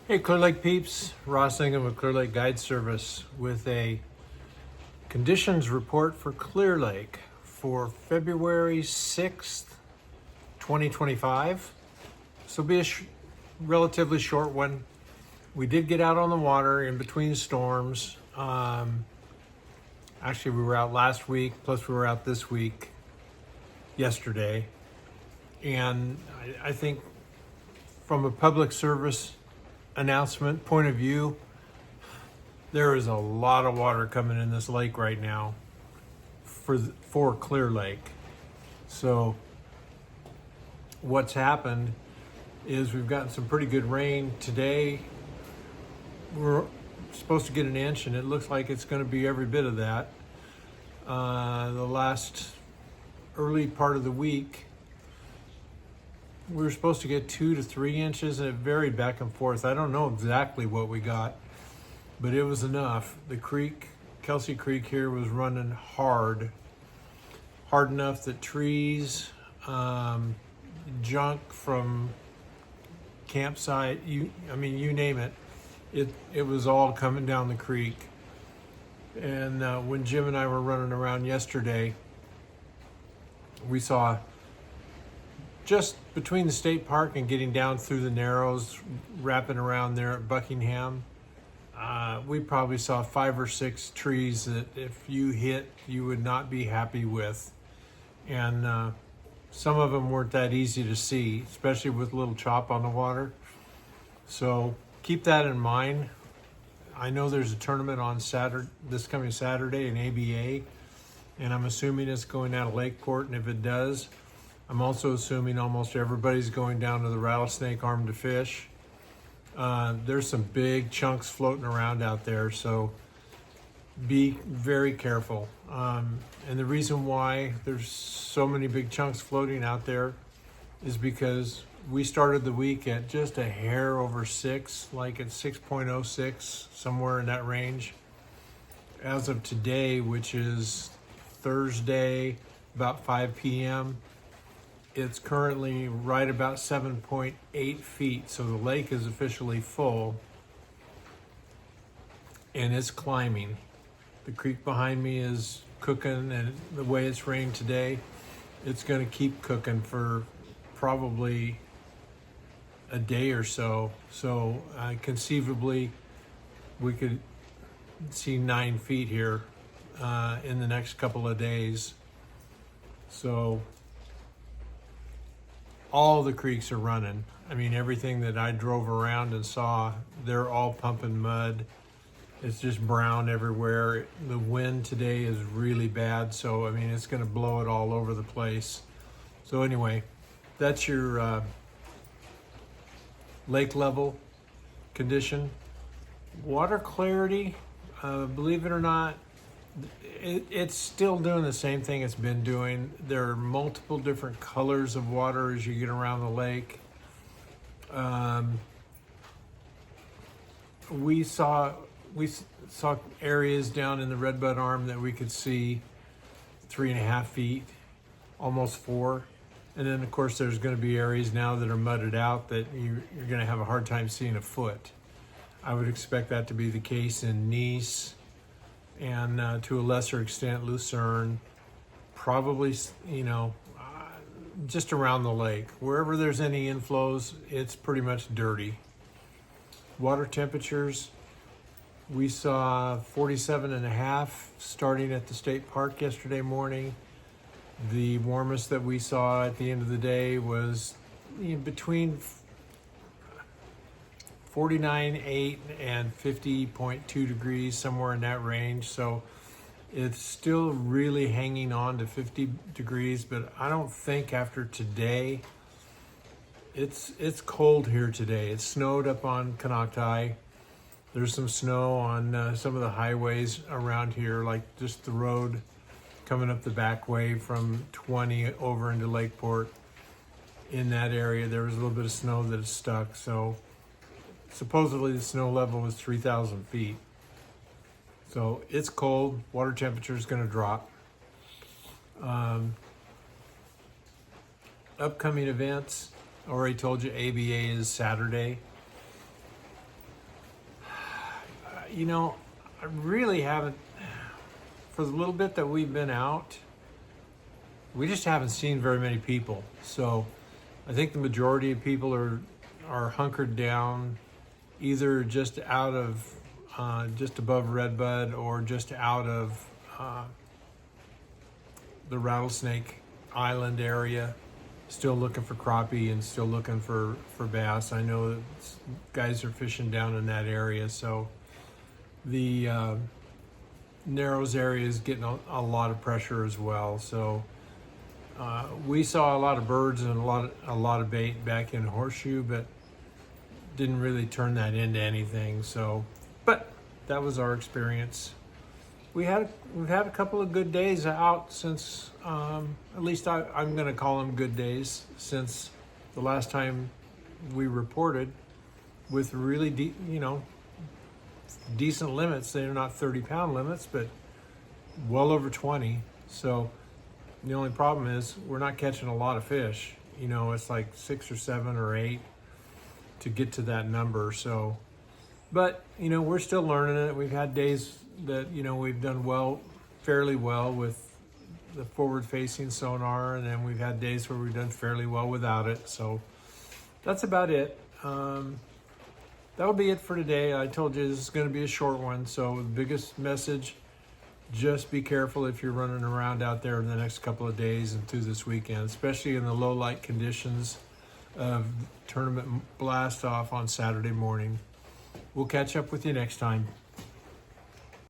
Hey, Clear Lake peeps, Ross Ingham with Clear Lake Guide Service with a conditions report for Clear Lake for February 6th, 2025. This will be a relatively short one. We did get out on the water in between storms. Actually, we were out last week, plus we were out this week, yesterday. And I think from a public service announcement point of view, there is a lot of water coming in this lake right now for Clear Lake. So what's happened is we've gotten some pretty good rain today. We're supposed to get an inch, and it looks like it's going to be every bit of that. The last early part of the week, we were supposed to get 2 to 3 inches, and it varied back and forth. I don't know exactly what we got, but it was enough. The creek, Kelsey Creek here, was running hard enough that trees, junk from campsite, you name it, it was all coming down the creek. And when Jim and I were running around yesterday, we saw just between the state park and getting down through the Narrows, wrapping around there at Buckingham, we probably saw 5 or 6 trees that if you hit, you would not be happy with. And some of them weren't that easy to see, especially with a little chop on the water. So keep that in mind. I know there's a tournament on this coming Saturday in ABA, and I'm assuming it's going out of Lakeport, and if it does, I'm also assuming almost everybody's going down to the Rattlesnake Arm to fish. There's some big chunks floating around out there, so be very careful. And the reason why there's so many big chunks floating out there is because we started the week at just a hair over 6, like at 6.06, somewhere in that range. As of today, which is Thursday, about 5 p.m., it's currently right about 7.8 feet, so the lake is officially full, and it's climbing. The creek behind me is cooking, and the way it's rained today, it's going to keep cooking for probably a day or so. So conceivably, we could see 9 feet here in the next couple of days. So all the creeks are running. I mean, everything that I drove around and saw, they're all pumping mud. It's just brown everywhere. The wind today is really bad, so I mean, it's going to blow it all over the place. So anyway, that's your lake level condition. Water clarity, believe it or not, it's still doing the same thing it's been doing. There are multiple different colors of water as you get around the lake. We saw areas down in the Redbud Arm that we could see 3.5 feet, almost 4. And then of course there's going to be areas now that are mudded out that you're going to have a hard time seeing a foot. I would expect that to be the case in Nice, and to a lesser extent Lucerne, probably, just around the lake. Wherever there's any inflows, it's pretty much dirty. Water temperatures, we saw 47.5 starting at the state park yesterday morning. The warmest that we saw at the end of the day was between 49.8 and 50.2 degrees, somewhere in that range. So it's still really hanging on to 50 degrees, but I don't think after today, it's cold here today. It snowed up on Konocti. There's some snow on some of the highways around here, like just the road coming up the back way from 20 over into Lakeport. In that area, there was a little bit of snow that is stuck. So supposedly the snow level was 3,000 feet. So it's cold. Water temperature is going to drop. Upcoming events, I already told you ABA is Saturday. you know, I really haven't, for the little bit that we've been out, we just haven't seen very many people. So I think the majority of people are hunkered down, either just out of, just above Redbud or just out of the Rattlesnake Island area, still looking for crappie and still looking for bass. I know that guys are fishing down in that area, so the Narrows area is getting a lot of pressure as well. So we saw a lot of birds and a lot of bait back in Horseshoe, but didn't really turn that into anything. So, but that was our experience. We've had a couple of good days out since, at least I'm going to call them good days, since the last time we reported, with really decent limits. They're not 30-pound limits, but well over 20. So the only problem is we're not catching a lot of fish. You know, it's like 6 or 7 or 8 to get to that number. So, but you know, we're still learning it. We've had days that, you know, we've done fairly well with the forward-facing sonar, and then we've had days where we've done fairly well without it. So that's about it. That'll be it for today. I told you this is going to be a short one. So the biggest message, just be careful if you're running around out there in the next couple of days and through this weekend, especially in the low light conditions of tournament blast off on Saturday morning. We'll catch up with you next time.